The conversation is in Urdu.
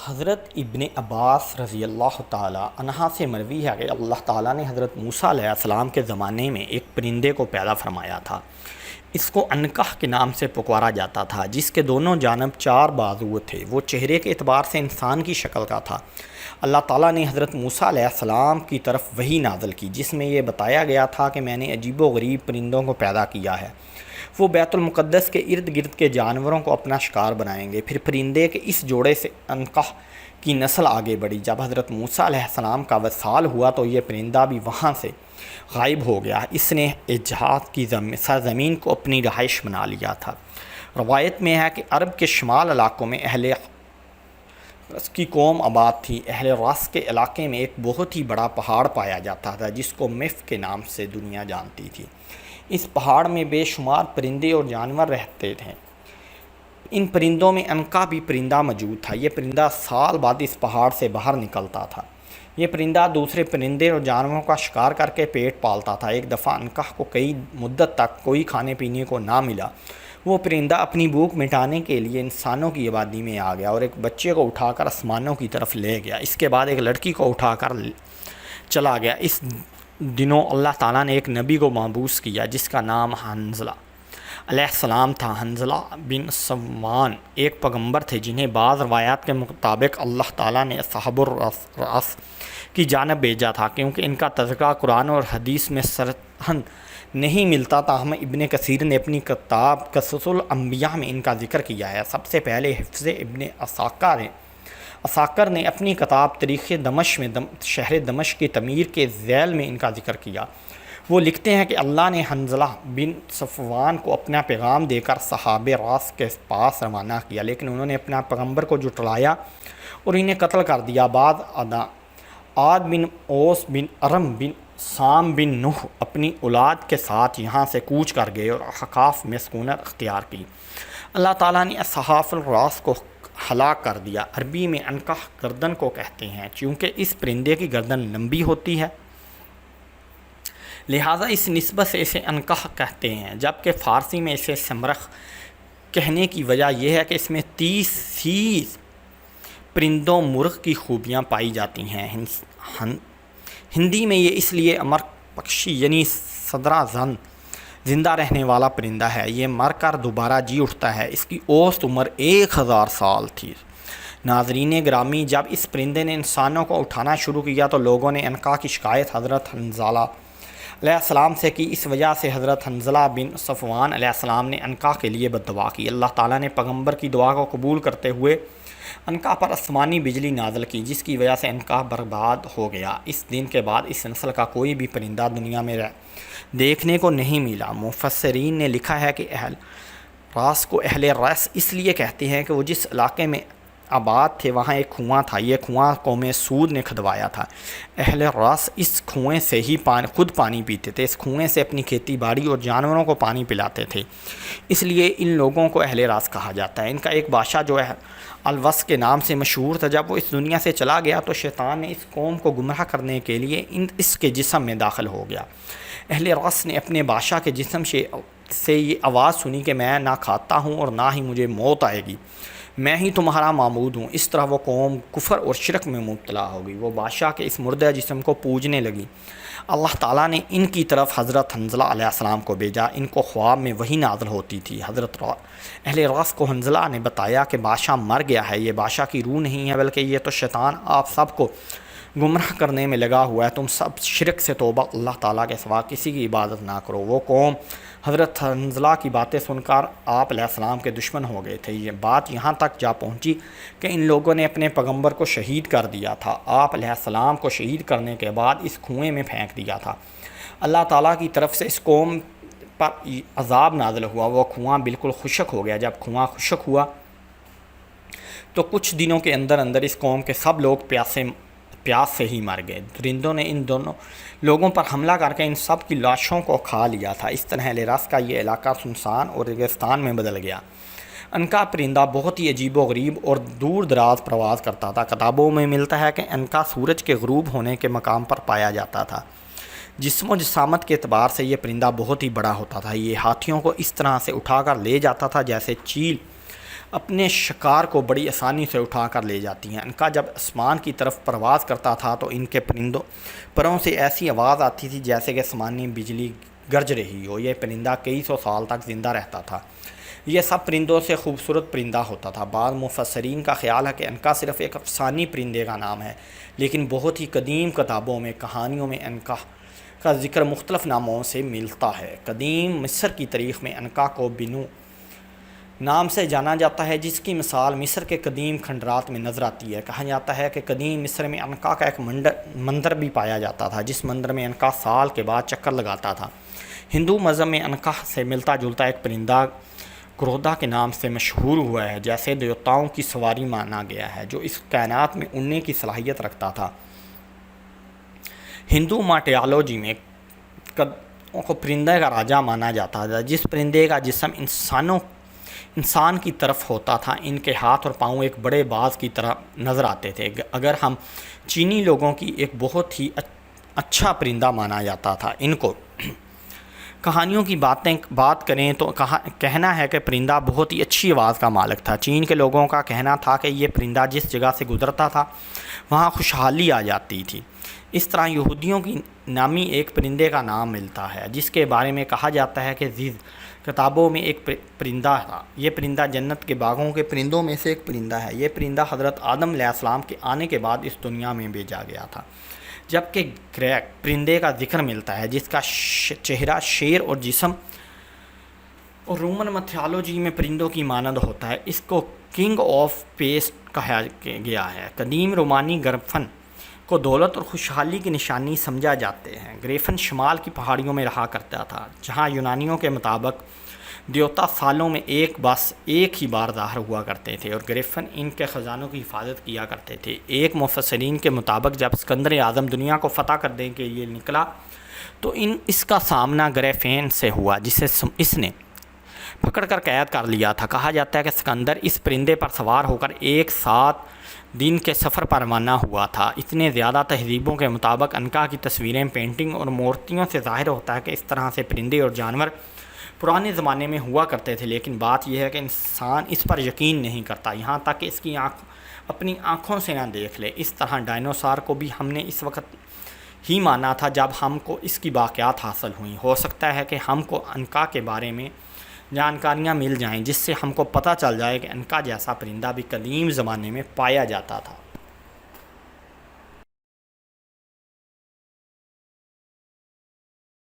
حضرت ابن عباس رضی اللہ تعالیٰ عنہ سے مروی ہے کہ اللہ تعالیٰ نے حضرت موسیٰ علیہ السلام کے زمانے میں ایک پرندے کو پیدا فرمایا تھا۔ اس کو عنقہ کے نام سے پکارا جاتا تھا، جس کے دونوں جانب 4 بازو تھے۔ وہ چہرے کے اعتبار سے انسان کی شکل کا تھا۔ اللہ تعالیٰ نے حضرت موسیٰ علیہ السلام کی طرف وحی نازل کی، جس میں یہ بتایا گیا تھا کہ میں نے عجیب و غریب پرندوں کو پیدا کیا ہے۔ وہ بیت المقدس کے ارد گرد کے جانوروں کو اپنا شکار بنائیں گے۔ پھر پرندے کے اس جوڑے سے عنقہ کی نسل آگے بڑھی۔ جب حضرت موسیٰ علیہ السلام کا وصال ہوا تو یہ پرندہ بھی وہاں سے غائب ہو گیا۔ اس نے حجاز کی سرزمین کو اپنی رہائش بنا لیا تھا۔ روایت میں ہے کہ عرب کے شمال علاقوں میں اہل رس کی قوم آباد تھی۔ اہل رس کے علاقے میں ایک بہت ہی بڑا پہاڑ پایا جاتا تھا، جس کو مف کے نام سے دنیا جانتی تھی۔ اس پہاڑ میں بے شمار پرندے اور جانور رہتے تھے۔ ان پرندوں میں عنقا بھی پرندہ موجود تھا۔ یہ پرندہ سال بعد اس پہاڑ سے باہر نکلتا تھا۔ یہ پرندہ دوسرے پرندے اور جانوروں کا شکار کر کے پیٹ پالتا تھا۔ ایک دفعہ عنقا کو کئی مدت تک کوئی کھانے پینے کو نہ ملا۔ وہ پرندہ اپنی بھوک مٹانے کے لیے انسانوں کی آبادی میں آ گیا اور ایک بچے کو اٹھا کر آسمانوں کی طرف لے گیا۔ اس کے بعد ایک لڑکی کو اٹھا کر چلا گیا۔ اس دنوں اللہ تعالیٰ نے ایک نبی کو مبعوث کیا، جس کا نام حنظلہ علیہ السلام تھا۔ حنظلہ بن صفوان ایک پیغمبر تھے، جنہیں بعض روایات کے مطابق اللہ تعالیٰ نے اصحاب الرس کی جانب بھیجا تھا، کیونکہ ان کا تذکرہ قرآن اور حدیث میں صریحاً نہیں ملتا۔ تاہم ابن کثیر نے اپنی کتاب قصص الانبیاء میں ان کا ذکر کیا ہے۔ سب سے پہلے حفظ ابن عساکر نے اپنی کتاب تاریخ دمشق میں شہر دمشق کی تعمیر کے ذیل میں ان کا ذکر کیا۔ وہ لکھتے ہیں کہ اللہ نے حنظلہ بن صفوان کو اپنا پیغام دے کر صحاب راس کے پاس روانہ کیا، لیکن انہوں نے اپنا پیغمبر کو جھٹلایا اور انہیں قتل کر دیا۔ بعد عاد بن اوس بن ارم بن سام بن نوح اپنی اولاد کے ساتھ یہاں سے کوچ کر گئے اور احقاف میں سکونت اختیار کی۔ اللہ تعالیٰ نے اصحاب الراس کو ہلاک کر دیا۔ عربی میں عنقہ گردن کو کہتے ہیں، چونکہ اس پرندے کی گردن لمبی ہوتی ہے، لہٰذا اس نسبت سے اسے عنقہ کہتے ہیں، جبکہ فارسی میں اسے سمرخ کہنے کی وجہ یہ ہے کہ اس میں 30 پرندوں مرغ کی خوبیاں پائی جاتی ہیں۔ ہندی میں یہ اس لیے امر پکشی یعنی صدرہ زن زندہ رہنے والا پرندہ ہے۔ یہ مر کر دوبارہ جی اٹھتا ہے۔ اس کی اوسط عمر 1000 سال تھی۔ ناظرین گرامی، جب اس پرندے نے انسانوں کو اٹھانا شروع کیا تو لوگوں نے عنقا کی شکایت حضرت حنظلہ علیہ السلام سے کی۔ اس وجہ سے حضرت حنظلہ بن صفوان علیہ السلام نے عنقا کے لیے بد دعا کی۔ اللہ تعالیٰ نے پیغمبر کی دعا کو قبول کرتے ہوئے عنقا پر آسمانی بجلی نازل کی، جس کی وجہ سے عنقا برباد ہو گیا۔ اس دن کے بعد اس نسل کا کوئی بھی پرندہ دنیا میں دیکھنے کو نہیں ملا۔ مفسرین نے لکھا ہے کہ اہل راس کو اہل رس اس لیے کہتے ہیں کہ وہ جس علاقے میں آباد تھے وہاں ایک کنواں تھا۔ یہ کنواں قوم سود نے کھدوایا تھا۔ اہل رس اس کنویں سے ہی خود پانی پیتے تھے۔ اس کنویں سے اپنی کھیتی باڑی اور جانوروں کو پانی پلاتے تھے، اس لیے ان لوگوں کو اہل رس کہا جاتا ہے۔ ان کا ایک بادشاہ جو ہے الوس کے نام سے مشہور تھا، جب وہ اس دنیا سے چلا گیا تو شیطان نے اس قوم کو گمراہ کرنے کے لیے اس کے جسم میں داخل ہو گیا۔ اہل رس نے اپنے بادشاہ کے جسم سے یہ آواز سنی کہ میں نہ کھاتا ہوں اور نہ ہی مجھے موت آئے گی، میں ہی تمہارا معبود ہوں۔ اس طرح وہ قوم کفر اور شرک میں مبتلا ہو گئی۔ وہ بادشاہ کے اس مردہ جسم کو پوجنے لگی۔ اللہ تعالیٰ نے ان کی طرف حضرت حنظلہ علیہ السلام کو بھیجا۔ ان کو خواب میں وحی نازل ہوتی تھی۔ حضرت اہل رس کو حنظلہ نے بتایا کہ بادشاہ مر گیا ہے، یہ بادشاہ کی روح نہیں ہے بلکہ یہ تو شیطان آپ سب کو گمراہ کرنے میں لگا ہوا ہے۔ تم سب شرک سے توبہ، اللہ تعالیٰ کے سوا کسی کی عبادت نہ کرو۔ وہ قوم حضرت حنظلہ کی باتیں سن کر آپ علیہ السلام کے دشمن ہو گئے تھے۔ یہ بات یہاں تک جا پہنچی کہ ان لوگوں نے اپنے پیغمبر کو شہید کر دیا تھا۔ آپ علیہ السلام کو شہید کرنے کے بعد اس کنویں میں پھینک دیا تھا۔ اللہ تعالیٰ کی طرف سے اس قوم پر عذاب نازل ہوا۔ وہ کنواں بالکل خشک ہو گیا۔ جب کنواں خشک ہوا تو کچھ دنوں کے اندر اس قوم کے سب لوگ پیاس سے ہی مر گئے۔ درندوں نے ان دونوں لوگوں پر حملہ کر کے ان سب کی لاشوں کو کھا لیا تھا۔ اس طرح اہل رس کا یہ علاقہ سنسان اور ریگستان میں بدل گیا۔ عنقا پرندہ بہت ہی عجیب و غریب اور دور دراز پرواز کرتا تھا۔ کتابوں میں ملتا ہے کہ عنقا سورج کے غروب ہونے کے مقام پر پایا جاتا تھا۔ جسم و جسامت کے اعتبار سے یہ پرندہ بہت ہی بڑا ہوتا تھا۔ یہ ہاتھیوں کو اس طرح سے اٹھا کر لے جاتا تھا جیسے چیل اپنے شکار کو بڑی آسانی سے اٹھا کر لے جاتی ہیں۔ عنقا جب آسمان کی طرف پرواز کرتا تھا تو ان کے پروں سے ایسی آواز آتی تھی جیسے کہ آسمانی بجلی گرج رہی ہو۔ یہ پرندہ کئی سو سال تک زندہ رہتا تھا۔ یہ سب پرندوں سے خوبصورت پرندہ ہوتا تھا۔ بعض مفسرین کا خیال ہے کہ عنقا صرف ایک افسانوی پرندے کا نام ہے، لیکن بہت ہی قدیم کتابوں میں کہانیوں میں عنقا کا ذکر مختلف ناموں سے ملتا ہے۔ قدیم مصر کی تاریخ میں عنقا کو بنو نام سے جانا جاتا ہے، جس کی مثال مصر کے قدیم کھنڈرات میں نظر آتی ہے۔ کہا جاتا ہے کہ قدیم مصر میں عنقا کا ایک مندر بھی پایا جاتا تھا، جس مندر میں عنقا سال کے بعد چکر لگاتا تھا۔ ہندو مذہب میں عنقا سے ملتا جلتا ایک پرندہ گرودا کے نام سے مشہور ہوا ہے، جیسے دیوتاؤں کی سواری مانا گیا ہے، جو اس کائنات میں اڑنے کی صلاحیت رکھتا تھا۔ ہندو مارٹیالوجی میں کو پرندے کا راجا مانا جاتا تھا، جس پرندے کا جسم انسان کی طرف ہوتا تھا۔ ان کے ہاتھ اور پاؤں ایک بڑے باز کی طرح نظر آتے تھے۔ اگر ہم چینی لوگوں کی ایک بہت ہی اچھا پرندہ مانا جاتا تھا۔ ان کو کہانیوں کی بات کریں تو کہنا ہے کہ پرندہ بہت ہی اچھی آواز کا مالک تھا۔ چین کے لوگوں کا کہنا تھا کہ یہ پرندہ جس جگہ سے گزرتا تھا وہاں خوشحالی آ جاتی تھی۔ اس طرح یہودیوں کی نامی ایک پرندے کا نام ملتا ہے، جس کے بارے میں کہا جاتا ہے کہ کتابوں میں ایک پرندہ تھا۔ یہ پرندہ جنت کے باغوں کے پرندوں میں سے ایک پرندہ ہے۔ یہ پرندہ حضرت آدم علیہ السلام کے آنے کے بعد اس دنیا میں بھیجا گیا تھا۔ جبکہ گریگ پرندے کا ذکر ملتا ہے، جس کا چہرہ شیر اور جسم اور رومن میتھولوجی میں پرندوں کی مانند ہوتا ہے۔ اس کو کنگ آف پیسٹ کہا گیا ہے۔ قدیم رومانی گرفن کو دولت اور خوشحالی کی نشانی سمجھا جاتے ہیں۔ گریفن شمال کی پہاڑیوں میں رہا کرتا تھا، جہاں یونانیوں کے مطابق دیوتا سالوں میں ایک ہی بار ظاہر ہوا کرتے تھے، اور گریفن ان کے خزانوں کی حفاظت کیا کرتے تھے۔ ایک مفسرین کے مطابق جب اسکندر اعظم دنیا کو فتح کرنے کے لیے نکلا تو اس کا سامنا گریفین سے ہوا، جسے اس نے پکڑ کر قید کر لیا تھا۔ کہا جاتا ہے کہ اسکندر اس پرندے پر سوار ہو کر 7 دن کے سفر پر روانہ ہوا تھا۔ اتنے زیادہ تہذیبوں کے مطابق عنقا کی تصویریں، پینٹنگ اور مورتیوں سے ظاہر ہوتا ہے کہ اس طرح سے پرندے اور جانور پرانے زمانے میں ہوا کرتے تھے، لیکن بات یہ ہے کہ انسان اس پر یقین نہیں کرتا، یہاں تک کہ اس کی اپنی آنکھوں سے نہ دیکھ لے۔ اس طرح ڈائنوسار کو بھی ہم نے اس وقت ہی مانا تھا جب ہم کو اس کی باقیات حاصل ہوئیں۔ ہو سکتا ہے کہ ہم کو عنقا کے بارے میں جانکاریاں مل جائیں، جس سے ہم کو پتہ چل جائے کہ عنقا جیسا پرندہ بھی قدیم زمانے میں پایا جاتا تھا۔